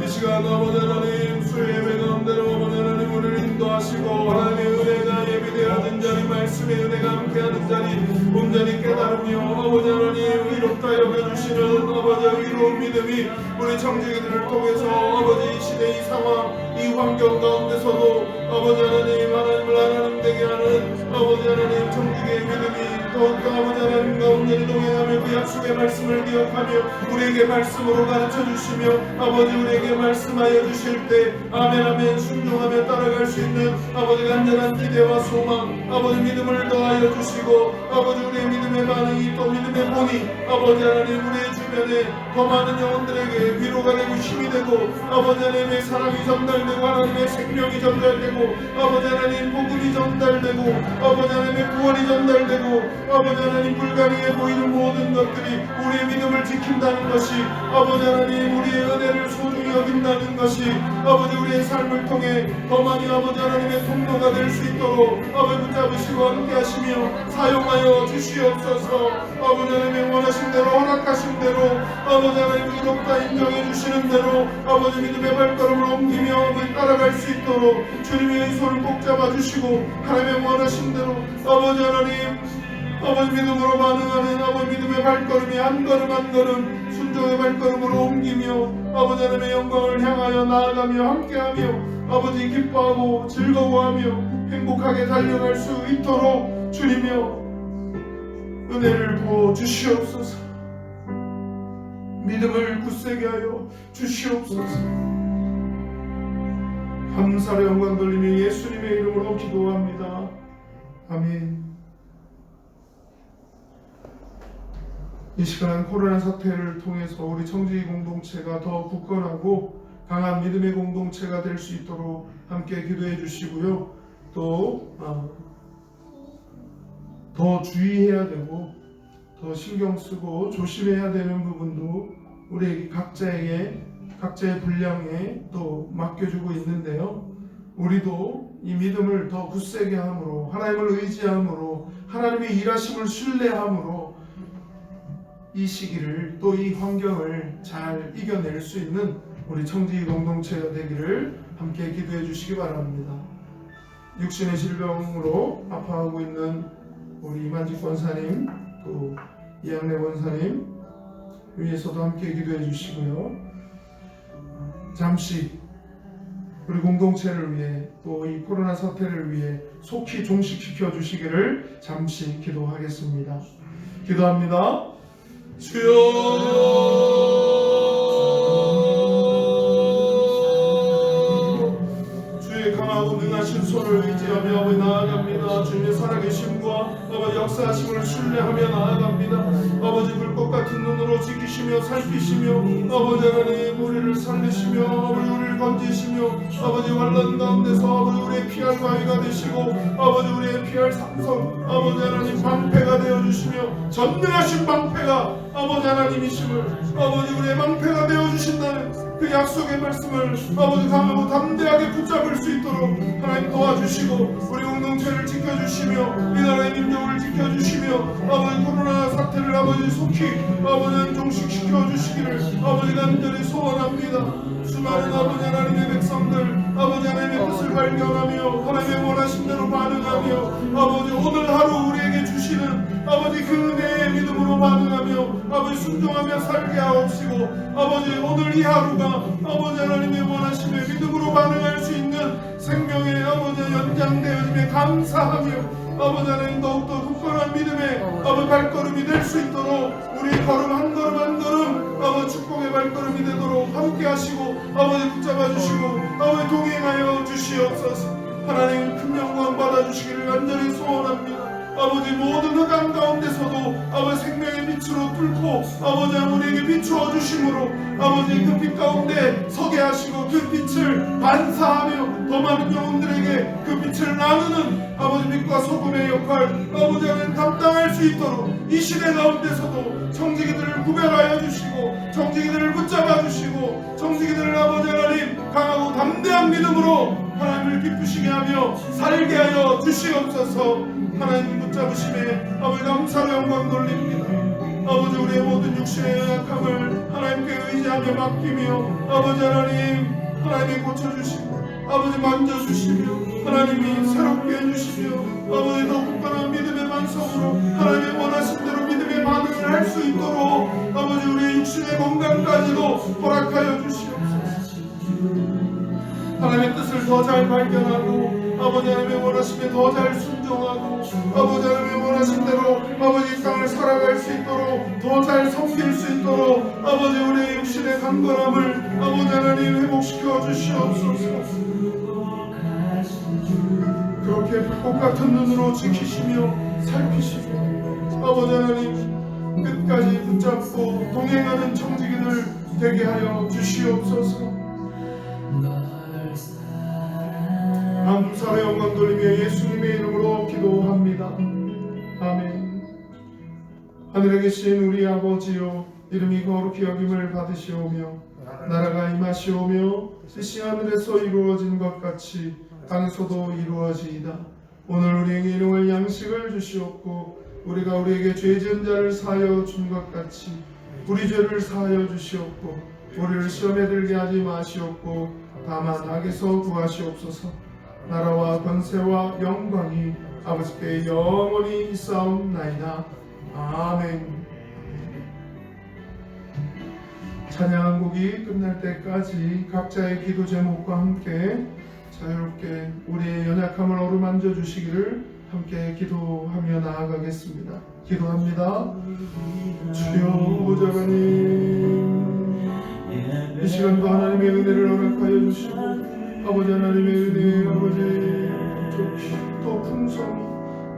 이 시간 아버지 하나님 수의 예배 가운데로 아버지 하나님 우리를 인도하시고 하나님의 은혜가 예비되어진 자리 말씀의 은혜가 함께하는 자리 온전히 깨달으며 아버지 하나님 의롭다 여겨주시는 아버지 의로운 믿음이 우리 정직이들을 통해서 아버지 이 시대 이 상황 이 환경 가운데서도 아버지 하나님을 하나님 되게 하는 아버지 하나님 정직의 믿음이 더욱더 아버지 하나님과 온전히 동행하며 그 약속의 말씀을 기억하며 우리에게 말씀으로 가르쳐 주시며 아버지 우리에게 말씀하여 주실 때 아멘 아멘 순종하며 따라갈 수 있는 아버지 간절한 기대와 소망 아버지 믿음을 더하여 주시고 아버지 우리의 믿음의 반응이 또 믿음의 본이 아버지 하나님 우리의 주변에 더 많은 영혼들에게 위로가 되고 힘이 되고 아버지 하나님의 사랑이 전달되고 하나님의 생명이 전달되고 아버지 하나님 복음이 전달되고 아버지 하나님의 구원이 전달되고 아버지 하나님 불가능해 보이는 모든 것들이 우리의 믿음을 지킨다는 것이 아버지 하나님 우리의 은혜를 소중히 여긴다는 것이 아버지 우리의 삶을 통해 더 많이 아버지 하나님의 통로가 될 수 있도록 아버지 붙잡으시고 함께 하시며 사용하여 주시옵소서. 아버지 하나님 원하신 대로 허락하신 대로 아버지 하나님 의롭다 인정해 주시는 대로 아버지 믿음의 발걸음을 옮기며 아버지 따라갈 수 있도록 주님의 손을 꼭 잡아주시고 하나님의 원하신 대로 아버지 하나님 아버지 믿음으로 반응하는 아버지 믿음의 발걸음이 한 걸음 한 걸음 순종의 발걸음으로 옮기며 아버지 하나님의 영광을 향하여 나아가며 함께하며 아버지 기뻐하고 즐거워하며 행복하게 달려갈 수 있도록 주님이여 은혜를 부어 주시옵소서. 믿음을 굳세게 하여 주시옵소서. 감사의 영광 돌리며 예수님의 이름으로 기도합니다. 아멘. 이 시간 코로나 사태를 통해서 우리 청지기 공동체가 더 굳건하고 강한 믿음의 공동체가 될 수 있도록 함께 기도해 주시고요. 또 더 주의해야 되고 더 신경 쓰고 조심해야 되는 부분도 우리 각자의 분량에 또 맡겨주고 있는데요. 우리도 이 믿음을 더 굳세게 함으로 하나님을 의지함으로 하나님의 일하심을 신뢰함으로 이 시기를 또 이 환경을 잘 이겨낼 수 있는 우리 청지기 공동체가 되기를 함께 기도해 주시기 바랍니다. 육신의 질병으로 아파하고 있는 우리 이만직 권사님 또 이양래 권사님 위해서도 함께 기도해 주시고요. 잠시 우리 공동체를 위해 또 이 코로나 사태를 위해 속히 종식시켜 주시기를 잠시 기도하겠습니다. 기도합니다. 주여 주의 강하고 능하신 손을 의지하며 아버지 나아갑니다. 주님의 살아계심과 아버지 역사하심을 신뢰하며 나아갑니다. 아버지 불꽃 같은 눈으로 지키시며 살피시며 아버지 하나님 우리를 살리시며 아버지 우리를 건지시며 아버지 환난 가운데서 아버지 우리의 피할 바위가 되시고 아버지 우리의 피할 삼성 아버지 하나님 방패가 되어주시며 전능하신 방패가 아버지 하나님이심을 아버지 우리의 방패가 되어주신다는 그 약속의 말씀을 아버지 강하고 담대하게 붙잡을 수 있도록 하나님 도와주시고 우리 공동체를 지켜주시며 이 나라의 민족을 지켜주시며 아버지 코로나 사태를 아버지 속히 아버지 종식시켜 주시기를 아버지 간절히 소원합니다. 수많은 아버지 하나님의 백성들 아버지 하나님의 뜻을 발견하며 하나님의 원하신 대로 반응하며 아버지 오늘 하루 우리에게 주시는 아버지 그 은혜의 믿음으로 반응하며 아버지 순종하며 살게 하옵시고 아버지 오늘 이 하루가 아버지 하나님의 원하심에 믿음으로 반응할 수 있는 생명의 아버지 연장되어짐에 감사하며 아버지 하나님 더욱더 굳건한 믿음의 아버지 발걸음 하나님 큰 영광 받아주시기를 간절히 소원합니다. 아버지 모든 흑암 가운데서도 아버지 생명의 빛으로 뚫고 아버지 우리에게 비추어 주심으로 아버지 그 빛 가운데 서게 하시고 그 빛을 반사하며 더 많은 영혼들에게 그 빛을 나누는 아버지 빛과 소금의 역할 아버지 하나님 감당할 수 있도록 이 시대 가운데서도 정직이들을 구별하여 주시고 정직이들을 붙잡아 주시고 정직이들을 아버지 하나님 강하고 담대한 믿음으로 하나님을 기쁘시게 하며 살게 하여 주시옵소서. 하나님 붙잡으심에 아버지 감사로 영광 돌립니다. 아버지 우리의 모든 육신의 연약함을 하나님께 의지하며 맡기며 아버지 하나님이 고쳐주시고 아버지 만져주시며 하나님이 새롭게 해주시며 아버지 더 굳건한 믿음의 반성으로 하나님의 원하신 대로 믿음의 반응을 할 수 있도록 아버지 우리의 육신의 건강까지도 허락하여 주시옵소서. 하나님의 뜻을 더 잘 발견하고 아버지 하나님의 원하심에 더 잘 순종하고 아버지 하나님의 원하신 대로 아버지 이 땅을 살아갈 수 있도록 더 잘 섬길 수 있도록 아버지 우리의 육신의 강건함을 아버지 하나님 회복시켜 주시옵소서. 그렇게 불꽃 같은 눈으로 지키시며 살피시며 아버지 하나님 끝까지 붙잡고 동행하는 청지기들 되게 하여 주시옵소서. 감사의 영광 돌리며 예수님의 이름으로 기도합니다. 아멘. 하늘에 계신 우리 아버지요 이름이 거룩히 여김을 받으시오며 나라가 임하시오며 뜻이 하늘에서 이루어진 것 같이 땅에서도 이루어지이다. 오늘 우리에게 일용할 양식을 주시옵고 우리가 우리에게 죄 지은 자를 사하여 준 것 같이 우리 죄를 사하여 주시옵고 우리를 시험에 들게 하지 마시옵고 다만 악에서 구하시옵소서. 나라와 권세와 영광이 아버지께 영원히 있사옵나이다. 아멘. 찬양곡이 끝날 때까지 각자의 기도 제목과 함께 자유롭게 우리의 연약함을 어루만져 주시기를 함께 기도하며 나아가겠습니다. 기도합니다. 주여 보좌관님 이 시간도 하나님의 은혜를 허락하여 주시고 아버지 하나님의 은혜 아버지 또 풍성히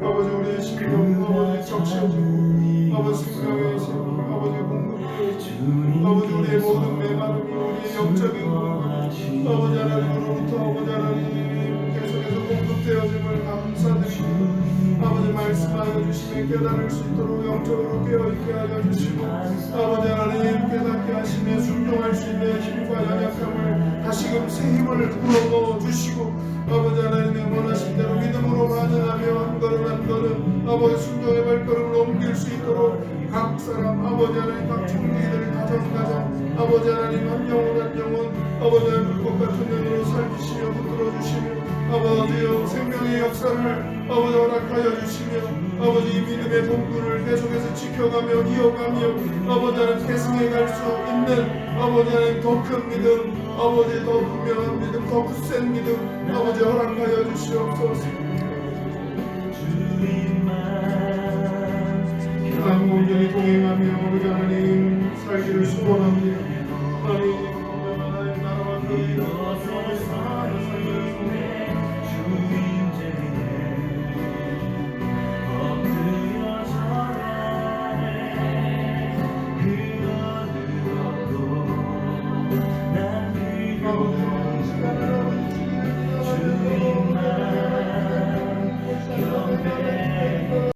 아버지 우리의 심령 아버지 적셔지고 아버지 생명의 샘물 아버지 공급되어지고 아버지 우리의 모든 메마름이 우리의 영적인 공급 아버지 하나님으로부터 아버지 하나님 계속해서 공급되어짐을 감사드립니다. 아버지 말씀하여 주시면 깨달을 수 있도록 영적으로 깨어있게 하여 주시고 아버지 하나님 깨닫게 하시며 순종할 수 있는 힘과 연약함을 다시금 새 힘을 불어넣어 주시고 아버지 하나님의 원하신 대로 믿음으로 반응하며 한 걸음 한 걸음 아버지 순종의 발걸음을 옮길 수 있도록 각 사람 아버지 하나님 각 총리들 가정 아버지 하나님 한 영혼 한 영혼 아버지 하나님 불꽃 같은 눈으로 살피시며 붙들어 주시며 아버지여 생명의 역사를 아버지 허락하여 주시며 아버지 이 믿음의 본분을 계속해서 지켜가며 이어가며 아버지 하나님 계승해 갈 수 있는 아버지 하나님 더 큰 믿음 아버지 더 분명한 믿음 더 굳센 믿음 아버지 허락하여 주시옵소서. 하나님 온전히 동행하며 아버지 하나님